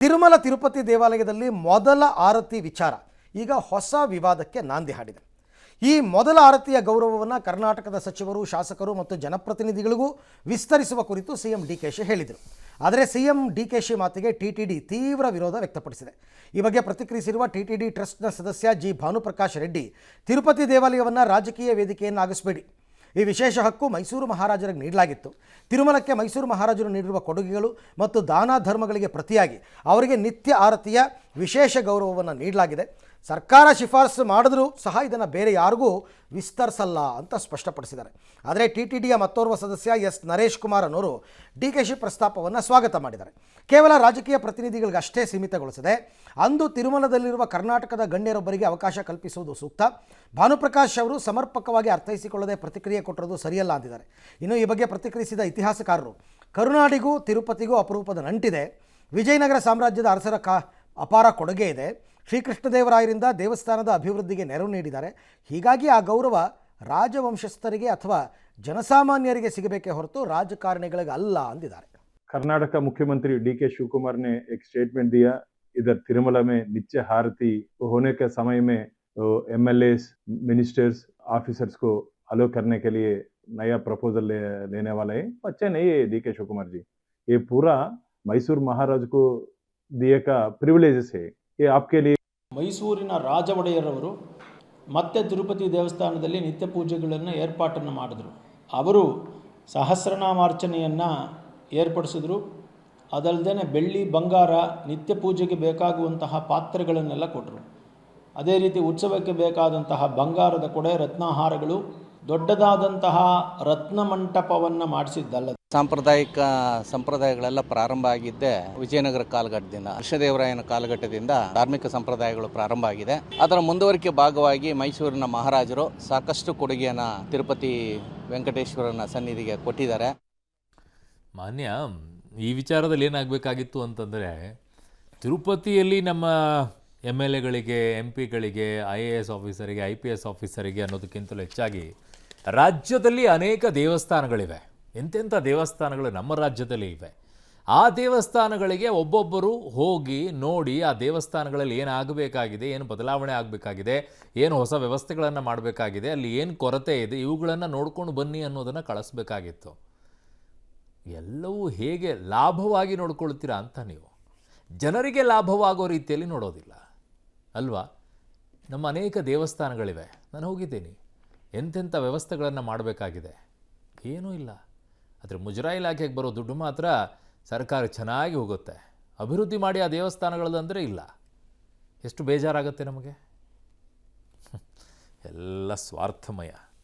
ತಿರುಮಲ ತಿರುಪತಿ ದೇವಾಲಯದಲ್ಲಿ ಮೊದಲ ಆರತಿ ವಿಚಾರ ಈಗ ಹೊಸ ವಿವಾದಕ್ಕೆ ನಾಂದಿ ಹಾಡಿದೆ. ಈ ಮೊದಲ ಆರತಿಯ ಗೌರವವನ್ನು ಕರ್ನಾಟಕದ ಸಚಿವರು, ಶಾಸಕರು ಮತ್ತು ಜನಪ್ರತಿನಿಧಿಗಳಿಗೂ ವಿಸ್ತರಿಸುವ ಕುರಿತು ಸಿಎಂ ಡಿಕೆಶಿ ಹೇಳಿದರು. ಆದರೆ ಸಿಎಂ ಡಿಕೆಶಿ ಮಾತಿಗೆ ಟಿಟಿಡಿ ತೀವ್ರ ವಿರೋಧ ವ್ಯಕ್ತಪಡಿಸಿದೆ. ಈ ಬಗ್ಗೆ ಪ್ರತಿಕ್ರಿಯಿಸಿರುವ ಟಿಟಿಡಿ ಟ್ರಸ್ಟ್ನ ಸದಸ್ಯ ಜಿ ಭಾನುಪ್ರಕಾಶ್ ರೆಡ್ಡಿ, ತಿರುಪತಿ ದೇವಾಲಯವನ್ನು ರಾಜಕೀಯ ವೇದಿಕೆಯನ್ನಾಗಿಸಬೇಡಿ. ಈ ವಿಶೇಷ ಹಕ್ಕು ಮೈಸೂರು ಮಹಾರಾಜರಿಗೆ ನೀಡಲಾಗಿತ್ತು. ತಿರುಮಲಕ್ಕೆ ಮೈಸೂರು ಮಹಾರಾಜರು ನೀಡಿರುವ ಕೊಡುಗೆಗಳು ಮತ್ತು ದಾನ ಧರ್ಮಗಳಿಗೆ ಪ್ರತಿಯಾಗಿ ಅವರಿಗೆ ನಿತ್ಯ ಆರತಿಯ ವಿಶೇಷ ಗೌರವವನ್ನು ನೀಡಲಾಗಿದೆ. ಸರ್ಕಾರ ಶಿಫಾರಸು ಮಾಡಿದ್ರೂ ಸಹ ಇದನ್ನು ಬೇರೆ ಯಾರಿಗೂ ವಿಸ್ತರಿಸಲ್ಲ ಅಂತ ಸ್ಪಷ್ಟಪಡಿಸಿದ್ದಾರೆ. ಆದರೆ ಟಿಟಿಡಿಯ ಮತ್ತೋರ್ವ ಸದಸ್ಯ ಎಸ್ ನರೇಶ್ ಕುಮಾರ್ ಅನ್ನೋರು ಡಿಕೆಶಿ ಪ್ರಸ್ತಾಪವನ್ನು ಸ್ವಾಗತ ಮಾಡಿದ್ದಾರೆ. ಕೇವಲ ರಾಜಕೀಯ ಪ್ರತಿನಿಧಿಗಳಿಗಷ್ಟೇ ಸೀಮಿತಗೊಳಿಸದೆ ಅಂದು ತಿರುಮಲದಲ್ಲಿರುವ ಕರ್ನಾಟಕದ ಗಣ್ಯರೊಬ್ಬರಿಗೆ ಅವಕಾಶ ಕಲ್ಪಿಸುವುದು ಸೂಕ್ತ. ಭಾನುಪ್ರಕಾಶ್ ಅವರು ಸಮರ್ಪಕವಾಗಿ ಅರ್ಥೈಸಿಕೊಳ್ಳದೆ ಪ್ರತಿಕ್ರಿಯೆ ಕೊಟ್ಟಿರೋದು ಸರಿಯಲ್ಲ ಅಂದಿದ್ದಾರೆ. ಇನ್ನು ಈ ಬಗ್ಗೆ ಪ್ರತಿಕ್ರಿಯಿಸಿದ ಇತಿಹಾಸಕಾರರು, ಕರುನಾಡಿಗೂ ತಿರುಪತಿಗೂ ಅಪರೂಪದ ನಂಟಿದೆ. ವಿಜಯನಗರ ಸಾಮ್ರಾಜ್ಯದ ಅರಸರ ಅಪಾರ ಕೊಡುಗೆ ಇದೆ. ಶ್ರೀಕೃಷ್ಣದೇವರಾಯರಿಂದ ದೇವಸ್ಥಾನದ ಅಭಿವೃದ್ಧಿಗೆ ನೆರವು ನೀಡಿದ್ದಾರೆ. ಹೀಗಾಗಿ ಆ ಗೌರವ ರಾಜವಂಶಸ್ಥರಿಗೆ ಅಥವಾ ಜನಸಾಮಾನ್ಯರಿಗೆ ಸಿಗಬೇಕೇ ಹೊರತು ರಾಜಕಾರಣಿಗಳಿಗೆ ಅಲ್ಲ ಅಂದಿದ್ದಾರೆ. कर्नाटक मुख्यमंत्री डीके शिवकुमार ने एक स्टेटमेंट दिया, इधर तिरुमला में नित्य आरती होने के समय में एमएलए, मिनिस्टर्स, ऑफिसर्स को अलो करने के लिए नया प्रपोजल लेने वाला है. अच्छे नहीं है डीके शिवकुमार जी, ये पूरा मैसूर महाराज को दिए का प्रिविलेजेस है. ये आपके लिए ಮೈಸೂರಿನ ರಾಜ ಒಡೆಯರವರು ಮತ್ತೆ ತಿರುಪತಿ ದೇವಸ್ಥಾನದಲ್ಲಿ ನಿತ್ಯ ಪೂಜೆಗಳನ್ನು ಏರ್ಪಾಟನ್ನು ಮಾಡಿದರು. ಅವರು ಸಹಸ್ರನಾಮಾರ್ಚನೆಯನ್ನು ಏರ್ಪಡಿಸಿದ್ರು. ಅದಲ್ಲದೆ ಬೆಳ್ಳಿ, ಬಂಗಾರ, ನಿತ್ಯ ಪೂಜೆಗೆ ಬೇಕಾಗುವಂತಹ ಪಾತ್ರೆಗಳನ್ನೆಲ್ಲ ಕೊಟ್ಟರು. ಅದೇ ರೀತಿ ಉತ್ಸವಕ್ಕೆ ಬೇಕಾದಂತಹ ಬಂಗಾರದ ಕೊಡೆ, ರತ್ನಾಹಾರಗಳು, ದೊಡ್ಡದಾದಂತಹ ರತ್ನ ಮಂಟಪವನ್ನು ಮಾಡಿಸಿದ್ದಲ್ಲ. ಸಾಂಪ್ರದಾಯಿಕ ಸಂಪ್ರದಾಯಗಳೆಲ್ಲ ಪ್ರಾರಂಭ ಆಗಿದ್ದೆ ವಿಜಯನಗರ ಕಾಲಘಟ್ಟದಿಂದ, ಕೃಷ್ಣದೇವರಾಯನ ಕಾಲಘಟ್ಟದಿಂದ ಧಾರ್ಮಿಕ ಸಂಪ್ರದಾಯಗಳು ಪ್ರಾರಂಭ ಆಗಿದೆ. ಅದರ ಮುಂದುವರಿಕೆ ಭಾಗವಾಗಿ ಮೈಸೂರಿನ ಮಹಾರಾಜರು ಸಾಕಷ್ಟು ಕೊಡುಗೆಯನ್ನು ತಿರುಪತಿ ವೆಂಕಟೇಶ್ವರನ ಸನ್ನಿಧಿಗೆ ಕೊಟ್ಟಿದ್ದಾರೆ. ಮಾನ್ಯ, ಈ ವಿಚಾರದಲ್ಲಿ ಏನಾಗಬೇಕಾಗಿತ್ತು ಅಂತಂದರೆ, ತಿರುಪತಿಯಲ್ಲಿ ನಮ್ಮ MLAಗಳಿಗೆ, MP ಗಳಿಗೆ, IAS ಆಫೀಸರಿಗೆ, IPS ಆಫೀಸರಿಗೆ ಅನ್ನೋದಕ್ಕಿಂತಲೂ ಹೆಚ್ಚಾಗಿ ರಾಜ್ಯದಲ್ಲಿ ಅನೇಕ ದೇವಸ್ಥಾನಗಳಿವೆ. ಎಂತೆಂಥ ದೇವಸ್ಥಾನಗಳು ನಮ್ಮ ರಾಜ್ಯದಲ್ಲಿ ಇವೆ. ಆ ದೇವಸ್ಥಾನಗಳಿಗೆ ಒಬ್ಬೊಬ್ಬರು ಹೋಗಿ ನೋಡಿ ಆ ದೇವಸ್ಥಾನಗಳಲ್ಲಿ ಏನಾಗಬೇಕಾಗಿದೆ, ಏನು ಬದಲಾವಣೆ ಆಗಬೇಕಾಗಿದೆ, ಏನು ಹೊಸ ವ್ಯವಸ್ಥೆಗಳನ್ನು ಮಾಡಬೇಕಾಗಿದೆ, ಅಲ್ಲಿ ಏನು ಕೊರತೆ ಇದೆ, ಇವುಗಳನ್ನು ನೋಡ್ಕೊಂಡು ಬನ್ನಿ ಅನ್ನೋದನ್ನು ಕಳಿಸ್ಬೇಕಾಗಿತ್ತು. ಎಲ್ಲವೂ ಹೇಗೆ ಲಾಭವಾಗಿ ನೋಡ್ಕೊಳ್ತೀರಾ ಅಂತ ನೀವು ಜನರಿಗೆ ಲಾಭವಾಗೋ ರೀತಿಯಲ್ಲಿ ನೋಡೋದಿಲ್ಲ ಅಲ್ವಾ? ನಮ್ಮ ಅನೇಕ ದೇವಸ್ಥಾನಗಳಿವೆ, ನಾನು ಹೋಗಿದ್ದೀನಿ. ಎಂತೆಂಥ ವ್ಯವಸ್ಥೆಗಳನ್ನು ಮಾಡಬೇಕಾಗಿದೆ, ಏನೂ ಇಲ್ಲ. ಆದರೆ ಮುಜರಾಯಿ ಇಲಾಖೆಗೆ ಬರೋ ದುಡ್ಡು ಮಾತ್ರ ಸರ್ಕಾರ ಚೆನ್ನಾಗಿ ಹೋಗುತ್ತೆ. ಅಭಿವೃದ್ಧಿ ಮಾಡಿ ಆ ದೇವಸ್ಥಾನಗಳದಂದರೆ ಇಲ್ಲ. ಎಷ್ಟು ಬೇಜಾರಾಗುತ್ತೆ ನಮಗೆ. ಎಲ್ಲ ಸ್ವಾರ್ಥಮಯ.